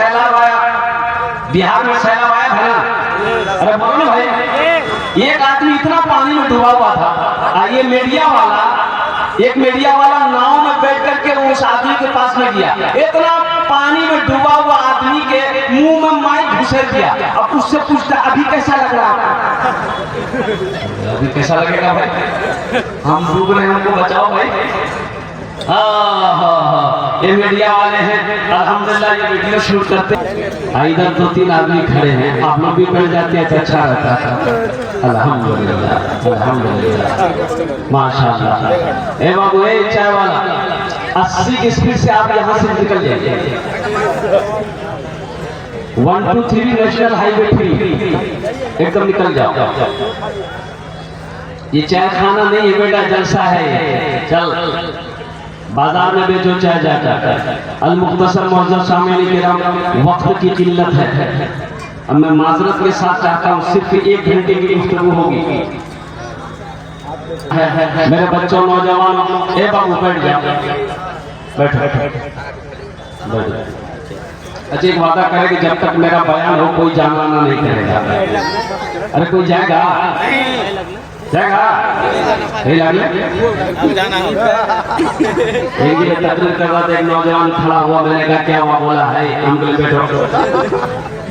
सैलाब आया, बिहार में सैलाब आया है ना, अरे बोलो ना भाई, एक आदमी इतना पानी में डूबा हुआ था, ये मीडिया वाला नाव में बैठ करके उस आदमी के पास में गया, इतना पानी में डूबा हुआ आदमी के मुंह में माइक घुसेड़ दिया। अब उससे पूछता अभी कैसा लग रहा है? अभी कैसा लगेगा भाई, हम डूब रहे हैं, हमको बचाओ भाई। हाँ, ये मीडिया वाले हैं, अल्हम्दुलिल्लाह ये वीडियो शूट करते हैं। इधर 2-3 आदमी खड़े हैं, आप लोग भी बैठ जाते हैं तो अच्छा रहता था। अल्हम्दुलिल्लाह अल्हम्दुलिल्लाह माशाअल्लाह। ए बाबू ए चाय वाला, 80 की स्पीड से आप यहाँ से निकल जाइए। 1 2 3 नेशनल हाईवे 3 एकदम निकल जाओ। ये चाय खाना नहीं है बेटा, जलसा है। चल बाजार में बेचो चाय जाकर। अल मुख्तसर मौजूद सामने किराम, वक्त की किल्लत है। अब मैं माजरत के साथ चाहता हूँ सिर्फ 1 घंटे की गुफ्तगू होगी। मेरे बच्चों नौजवान, ए बाबू बैठ जाओ, बैठ। अच्छा एक वादा करे कि जब तक मेरा बयान हो कोई जाना नहीं करेगा। अरे कोई जाएगा तकरीर करवा दे। एक नौजवान खड़ा हुआ, मैंने कहा क्या हुआ? बोला है अंकल बैठो।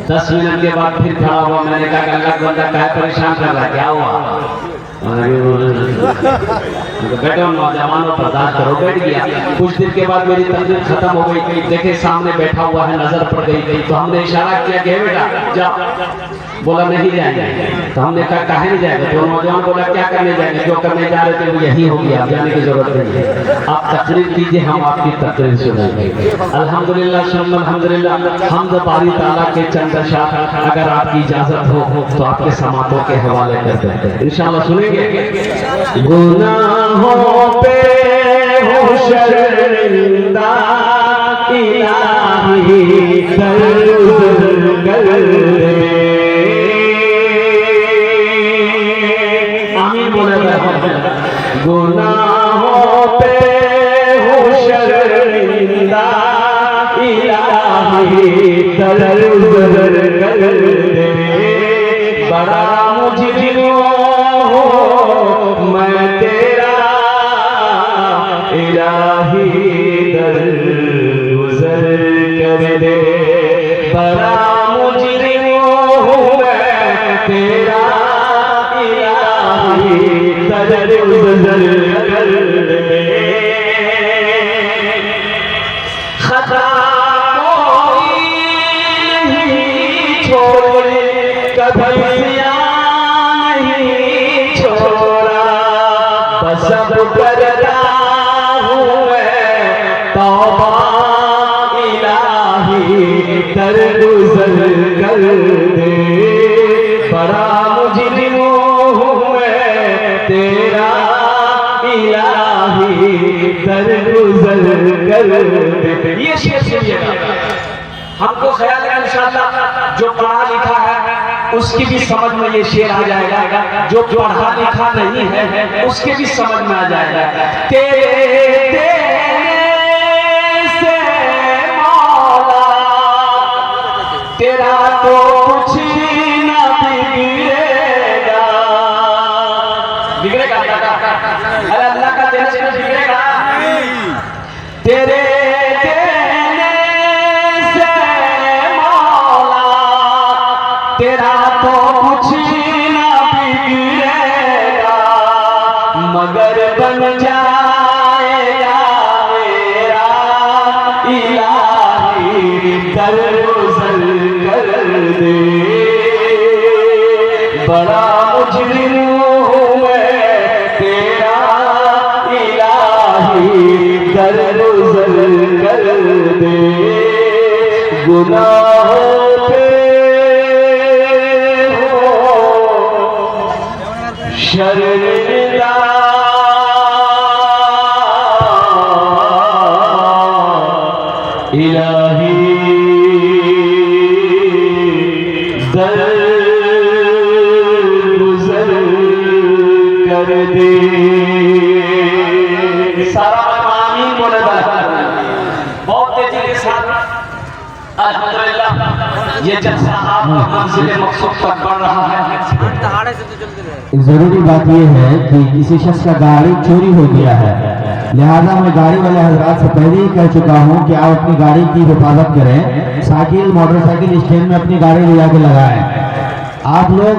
10 मिनट के बाद फिर खड़ा हुआ, मैंने कहा अल्लाह बंदा क्या परेशान कर रहा है, क्या हुआ? बैठो नौजवानों, बर्दाश्त करो। बैठ गया। कुछ देर के बाद मेरी तकरीर खत्म हो गई, देखे सामने बैठा हुआ है, नजर पड़ गई, तो हमने इशारा किया कि बेटा जाओ। बोला नहीं जाएंगे। तो हमने कहा काहे नहीं जाएगा? तो नौजवान बोला क्या करने जाएंगे, जो करने जा रहे थे वो यही हो गया, जाने की जरूरत नहीं है, आप तकरीर कीजिए, हम आपकी तकरीर सुनेंगे। अल्हम्दुलिल्लाह सुम्मा अल्हम्दुलिल्लाह। हमद बारी ताला के चंद अशार अगर आपकी इजाजत हो तो आपके समातों के हवाले कर देते हैं, इंशाअल्लाह सुनेंगे। गुनाहों पे हो शर्मिंदा इलाही दर्द कर, गुनाहों पे हो शर्मिंदा इलाही दर्द कर दे। बड़ा मुजरिम हो मैं तेरा इलाही दरगुजर कर दे। बड़ा मुजरिम हो मैं तेरा दरगुजर कर दे। खता कोई नहीं छोड़े, कभी नहीं छोड़ा, बस अब करता हूँ मैं तौबा इलाही दरगुजर कर दे। बड़ा मुजरिम हूँ मैं तेरा इलाही दरगुजर कर दे। ये शेर सुनिएगा, हमको ख्याल है इंशाअल्लाह जो पढ़ा लिखा है उसकी भी समझ में ये शेर आ जाएगा, जो पढ़ा लिखा नहीं है उसके भी समझ में आ जाएगा। तेरे से मौला तेरा तो कुछ ना बिगड़ेगा, बिगड़ेगा अरे अल्लाह का देने से बिगड़ेगा। तेरे तेरा तो कुछ ना बिगड़ेगा, मगर बन जाएगा मेरा इलाही दरगुजर कर दे। बड़ा मुजरिम हूँ मैं तेरा इलाही दरगुजर कर दे। गुनाहों पे शर्मिंदा इलाही दरगुजर कर दे। सारा आमीन बोले बहुत तेजी के साथ। अल्हम्दुलिल्लाह ये जलसा आपका मंजिल मकसूद तक बढ़ रहा है। जरूरी बात यह है कि किसी शख्स का गाड़ी चोरी हो गया है, लिहाजा मैं गाड़ी वाले हजरात से पहले ही कह चुका हूं कि आप अपनी गाड़ी की हिफाजत करें, साइकिल मोटरसाइकिल स्टैंड में अपनी गाड़ी ले जाके लगाएं। आप लोग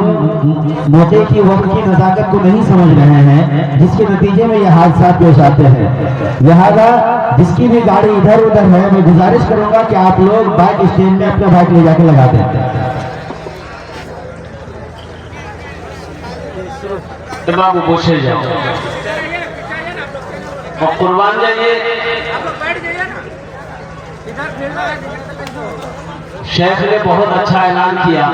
मौके की वक्त की नज़ाकत को नहीं समझ रहे हैं, जिसके नतीजे में यह हादसा पेश आते हैं। लिहाजा जिसकी भी गाड़ी इधर उधर है, मैं गुजारिश करूंगा कि आप लोग बाइक स्टैंड में अपना बाइक ले जाके लगा दें। बाबू पूछे जाओ और कुर्बान जाइए। शेख ने बहुत अच्छा ऐलान किया।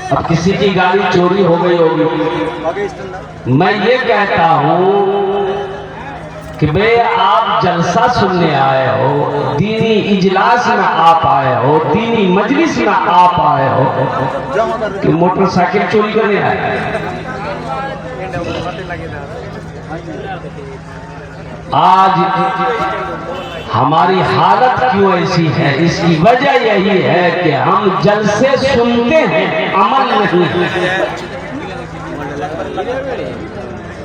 अब किसी की गाड़ी चोरी हो गई होगी, मैं ये कहता हूं कि भाई आप जलसा सुनने आए हो, दीनी इजलास में आप आए हो, दीनी मजलिस में आप आए हो कि मोटरसाइकिल चोरी करने आए। आज हमारी हालत क्यों ऐसी है? इसकी वजह यही है कि हम जलसे सुनते हैं, अमल नहीं।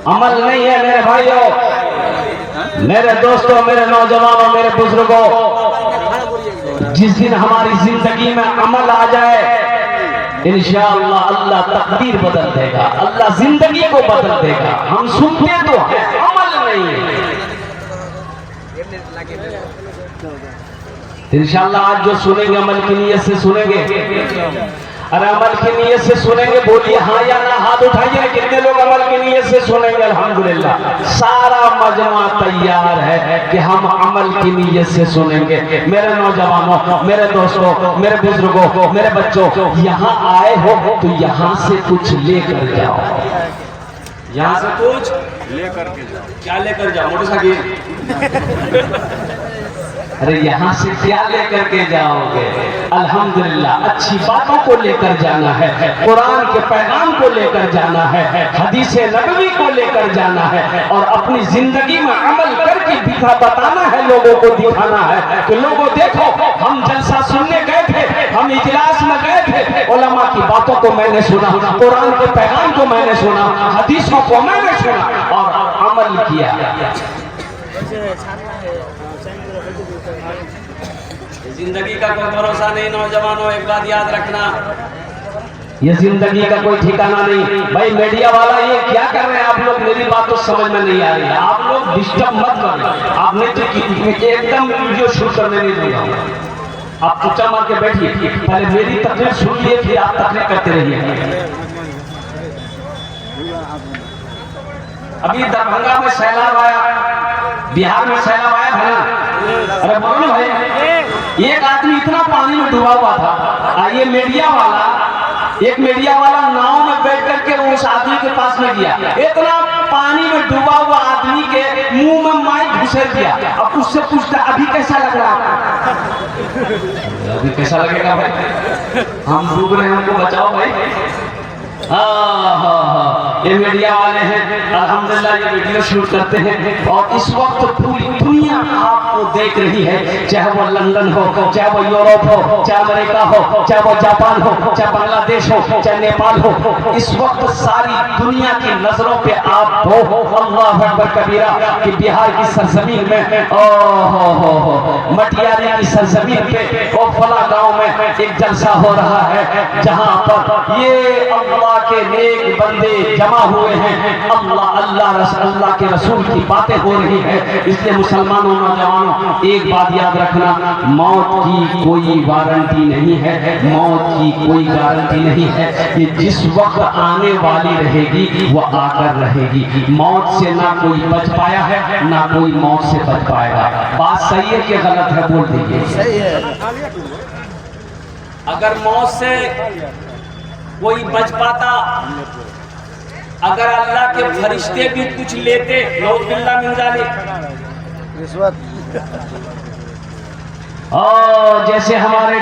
अमल नहीं है मेरे भाइयों, मेरे दोस्तों, मेरे नौजवानों, मेरे बुजुर्गों। जिस दिन हमारी जिंदगी में अमल आ जाए, इंशाअल्लाह अल्लाह तकदीर बदल देगा, अल्लाह जिंदगी को बदल देगा। हम सुनते तो हैं, अमल नहीं है। इंशाअल्लाह आज जो सुनेंगे अमल की नीयत से सुनेंगे। अरे अमल की नीयत से सुनेंगे, बोलिए हाँ या ना, हाथ उठाइए। कितने लोग अमल की नीयत से सुनेंगे? अल्हम्दुलिल्लाह सारा मजमा तैयार है कि हम अमल की नीयत से सुनेंगे। मेरे नौजवानों, मेरे दोस्तों, मेरे बुजुर्गों, मेरे बच्चों, यहाँ आए हो तो यहाँ से कुछ लेकर जाओ। यहाँ से कुछ लेकर के जाओ। क्या लेकर जाओ? मोटरसाइकिल। अरे यहाँ से क्या लेकर के जाओगे? अल्हम्दुलिल्लाह अच्छी बातों को लेकर जाना है, कुरान के पैगाम को लेकर जाना है, हदीस नबवी को लेकर जाना है और अपनी जिंदगी में अमल करके दिखा बताना है, लोगों को दिखाना है कि लोगों देखो हम जलसा सुनने गए थे, हम इजलास में गए थे, उलमा की बातों को मैंने सुना, कुरान के पैगाम को मैंने सुना, हदीसों को मैंने सुना और अमल किया। जिंदगी का कोई भरोसा नहीं नौजवानों, एक बात याद रखना, ये जिंदगी का कोई ठिकाना नहीं। भाई मीडिया वाला ये क्या कर रहे हैं आप लोग? मेरी बात तो समझ में नहीं आ रही है। आप लोग डिस्टर्ब मत करें, आपने तो एकदम वीडियो शूट करने नहीं दिया। आप चुपचाप मार के बैठिए, पहले मेरी तकलीफ सुन लिए, फिर आप तकलीफ करते रहिए। अभी दरभंगा में सैलाब आया, बिहार में सैलाब आया है ना? अरे बोलो भाई, एक आदमी इतना पानी में डूबा हुआ था, ये मीडिया वाला, एक मीडिया वाला नाव में बैठ करके उस आदमी के पास में गया। इतना पानी में डूबा हुआ आदमी के मुंह में माइक घुसेड़ दिया। अब उससे पूछता अभी कैसा लग रहा है? अभी कैसा लगेगा भाई? हम डूब रहे हैं, हमको बचाओ भाई। हाँ, ये मीडिया वाले हैं, अल्हम्दुलिल्लाह ये वीडियो शूट करते हैं और इस वक्त पूरी दुनिया आपको देख रही है, चाहे वो लंदन हो, चाहे वो यूरोप हो, चाहे अमेरिका हो, चाहे वो जापान हो, चाहे बांग्लादेश हो, चाहे नेपाल हो। इस वक्त सारी दुनिया की नजरों पे आप हो। अल्लाह अकबर कबीरा कि बिहार की सरजमीन में, ओहो मटियारी की सरजमीन पे और फला गांव में एक जलसा हो रहा है, जहां पर ये अल्लाह के नेक बंदे जमा हुए हैं। अल्लाह के रसूल की बातें हो रही है। इसलिए मुसलमानों, नौजवानों, एक बात याद रखना, मौत की कोई गारंटी नहीं है, मौत की कोई गारंटी नहीं है। कि जिस वक्त आने वाली रहेगी वो आकर रहेगी। मौत से ना कोई बच पाया है, ना कोई मौत से बच पाएगा। बात सही है कि गलत है? बोल दीजिए। सही है। अगर मौत से कोई बच पाता, अगर अल्लाह के फरिश्ते भी कुछ लेते, नौजुबिल्लाह मिन जालिक, रिश्वत, और जैसे हमारे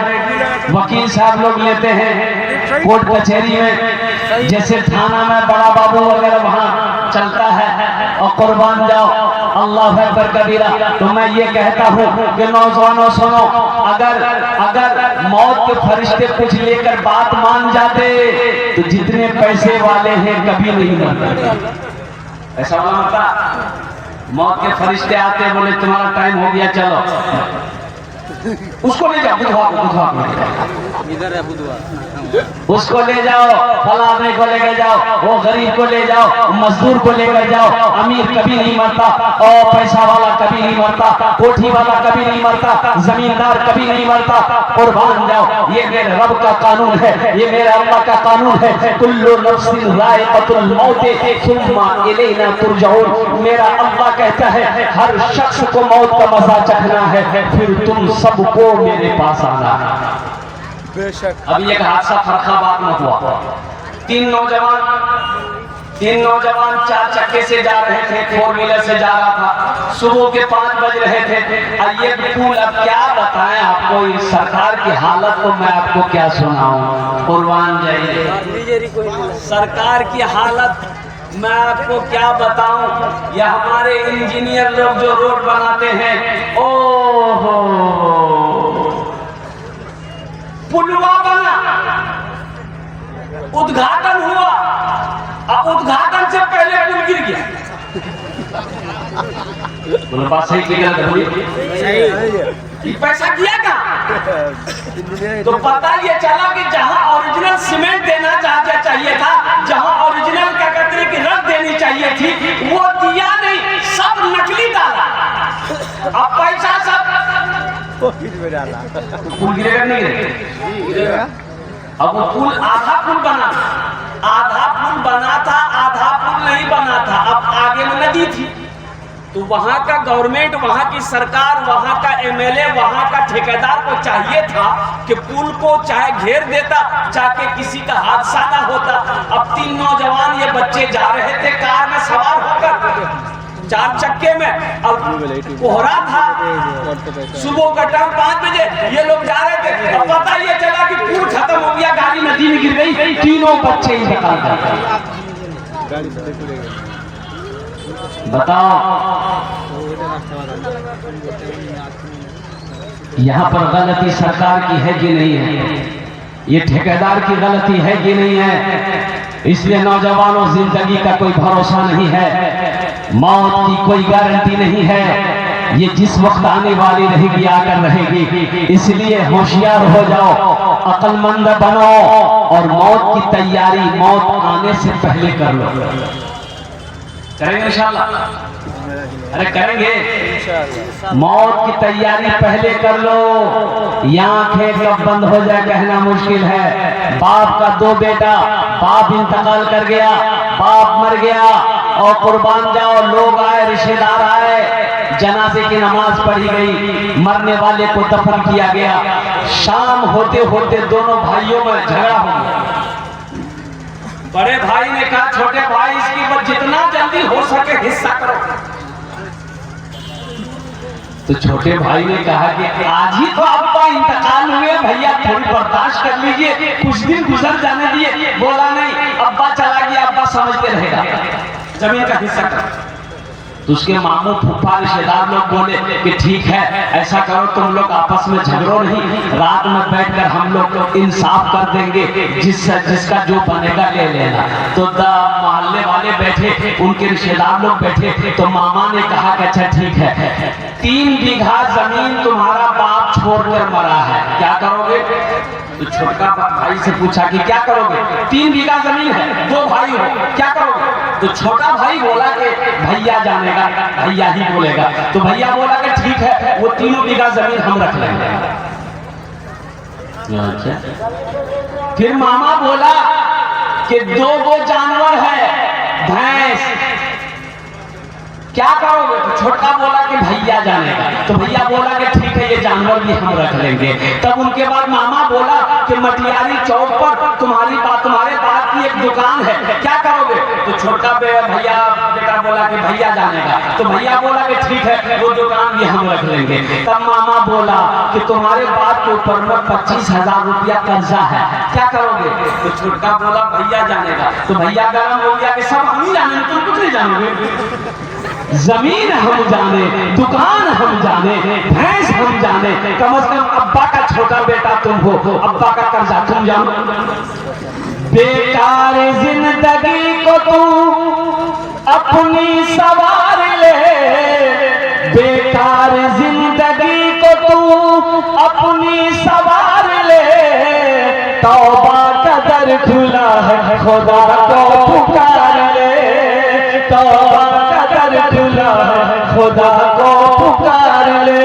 वकील साहब लोग लेते हैं कोर्ट कचहरी में, जैसे थाना में बड़ा बाबू वगैरह वहाँ चलता है और कुर्बान जाओ, अल्लाह अकबर कबीरा। तो मैं ये कहता हूँ कि नौजवानों सुनो, अगर मौत के फरिश्ते कुछ लेकर बात मान जाते तो जितने पैसे वाले हैं कभी नहीं मरते। ऐसा होता, मौत के फरिश्ते आते बोले तुम्हारा टाइम हो गया, चलो उसको ले जाओ, इधर है बुधवार, उसको ले जाओ, फलाने को लेकर जाओ, वो गरीब को ले जाओ, मजदूर को लेकर जाओ। अमीर कभी नहीं मरता, और पैसा वाला कभी नहीं मरता, कोठी वाला कभी नहीं मरता, जमींदार कभी नहीं मरता। कुर्बान जाओ, ये मेरे रब का कानून है, ये मेरे अल्लाह का कानून है। कुल्लु नफ्सिन ज़ाइक़तुल मौत सुम्मा इलैना तुरजऊन। मेरा अल्लाह कहता है हर शख्स को मौत का मजा चखना है, फिर तुम सबको मेरे पास आना है। बेशक। अभी एक हादसा फर्रुखाबाद में हुआ, तीन नौजवान 4 चक्के से जा रहे थे, 4 व्हीलर से जा रहा था, सुबह के 5 बज रहे थे। और ये पुल, अब क्या बताएं आपको, इस सरकार की हालत को मैं आपको क्या सुनाऊं, कुर्बान जाइए। सरकार की हालत मैं आपको क्या बताऊं, या हमारे इंजीनियर लोग जो रोड बनाते हैं, ओहो पुलवा बना, उद्घाटन हुआ, और उद्घाटन से पहले पुल गिर गया। बात सही पैसा किया कहाँ? तो पता ये चला कि जहां ओरिजिनल सीमेंट देना चाहिए था, जहां ओरिजिनल क्या कहते हैं कि रख देनी चाहिए थी, वो दिया नहीं, सब नकली डाला। अब पैसा सब पुल गिरेगा नहीं गिरेगा? अब वो पुल, आधा पुल बना था, आधा पुल नहीं बना था। अब आगे में नदी थी, तो वहां का गवर्नमेंट, वहां की सरकार, वहां का एमएलए, वहां का ठेकेदार को चाहिए था कि पुल को चाहे घेर देता, चाहे किसी का हादसा ना होता। अब 3 नौजवान ये बच्चे जा रहे थे कार में सवार होकर, 4 चक्के में, और कोहरा था, सुबह का टाइम 5 बजे, ये लोग जा रहे थे। अब पता ये चला कि पुल खत्म हो गया, गाड़ी नदी में गिर गई, तीनों बच्चे इंतकाल कर गए। बताओ यहाँ पर गलती सरकार की है कि नहीं है, ये ठेकेदार की गलती है कि नहीं है? इसलिए नौजवानों, जिंदगी का कोई भरोसा नहीं है, मौत की कोई गारंटी नहीं है, ये जिस वक्त आने वाली रहेगी आकर रहेगी। इसलिए होशियार हो जाओ, अक्लमंद बनो, और मौत की तैयारी मौत आने से पहले कर लो। करेंगे इंशाल्लाह? अरे करेंगे। मौत की तैयारी पहले कर लो, आंखें कब बंद हो जाए कहना मुश्किल है। बाप का 2 बेटा, बाप इंतकाल कर गया, बाप मर गया, और कुर्बान जाओ, लोग आए, रिश्तेदार आए, जनाजे की नमाज पढ़ी गई, मरने वाले को दफन किया गया। शाम होते होते दोनों भाइयों में झगड़ा हो गया। बड़े भाई ने कहा छोटे भाई, इसकी जितना जल्दी हो सके हिस्सा करो। तो छोटे भाई ने कहा कि आज ही तो अब्बा इंतकाल हुए, भैया थोड़ी बर्दाश्त कर लीजिए, कुछ दिन गुजर जाने दिए। बोला नहीं, अब्बा चला गया, अब्बा समझते रहेगा, जमीन का हिस्सा करो। तो उसके मामू फूफा रिश्तेदार लोग बोले कि ठीक है, ऐसा करो, तुम लोग आपस में झगड़ो नहीं, रात में बैठकर हम लोग इंसाफ कर देंगे, जिसका जो बनेगा ले लेना। तो मोहल्ले वाले बैठे, उनके रिश्तेदार लोग बैठे, तो मामा ने कहा कि अच्छा ठीक है, 3 बीघा जमीन तुम्हारा बाप छोड़कर मरा है, क्या करोगे? तो छोटा भाई से पूछा कि क्या करोगे? 3 बीघा जमीन है, 2 भाई हो, क्या करोगे? तो छोटा भाई बोला कि भैया जानेगा, भैया ही बोलेगा। तो भैया बोला कि ठीक है, वो 3 बीघा जमीन हम रख लेंगे। अच्छा। फिर मामा बोला कि 2 जानवर है, भैंस, क्या करोगे? तो छोटा बोला कि भैया जानेगा। तो भैया बोला कि ठीक है, ये जानवर भी हम रख लेंगे। तब उनके बाद मामा बोला कि मटियारी चौक पर तुम्हारे बाप की एक दुकान है, क्या करोगे? तो छोटा भैया बेटा बोला कि भैया जानेगा। तो भैया बोला कि ठीक है, वो दुकान भी हम रख लेंगे। तब मामा बोला कि तुम्हारे बाप के ऊपर में 25,000 रुपया कर्जा है, क्या करोगे? तो छोटा बोला भैया जानेगा। तो भैया गरम हो गया कि सब हम ही जानेंगे, तुम कुछ नहीं जानोगे। जमीन हम जाने, दुकान हम जाने, भैंस हम जाने, कम से कम अब्बा का छोटा बेटा तुम हो, अब्बा का कर्जा तुम जानो। बेकार जिंदगी को तू अपनी सवार ले, बेकार जिंदगी को तू अपनी सवार ले, तौबा का दर खुला है खुदा को पुकार ले, तौबा का दर खुला है खुदा को पुकार ले,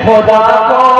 खुदा को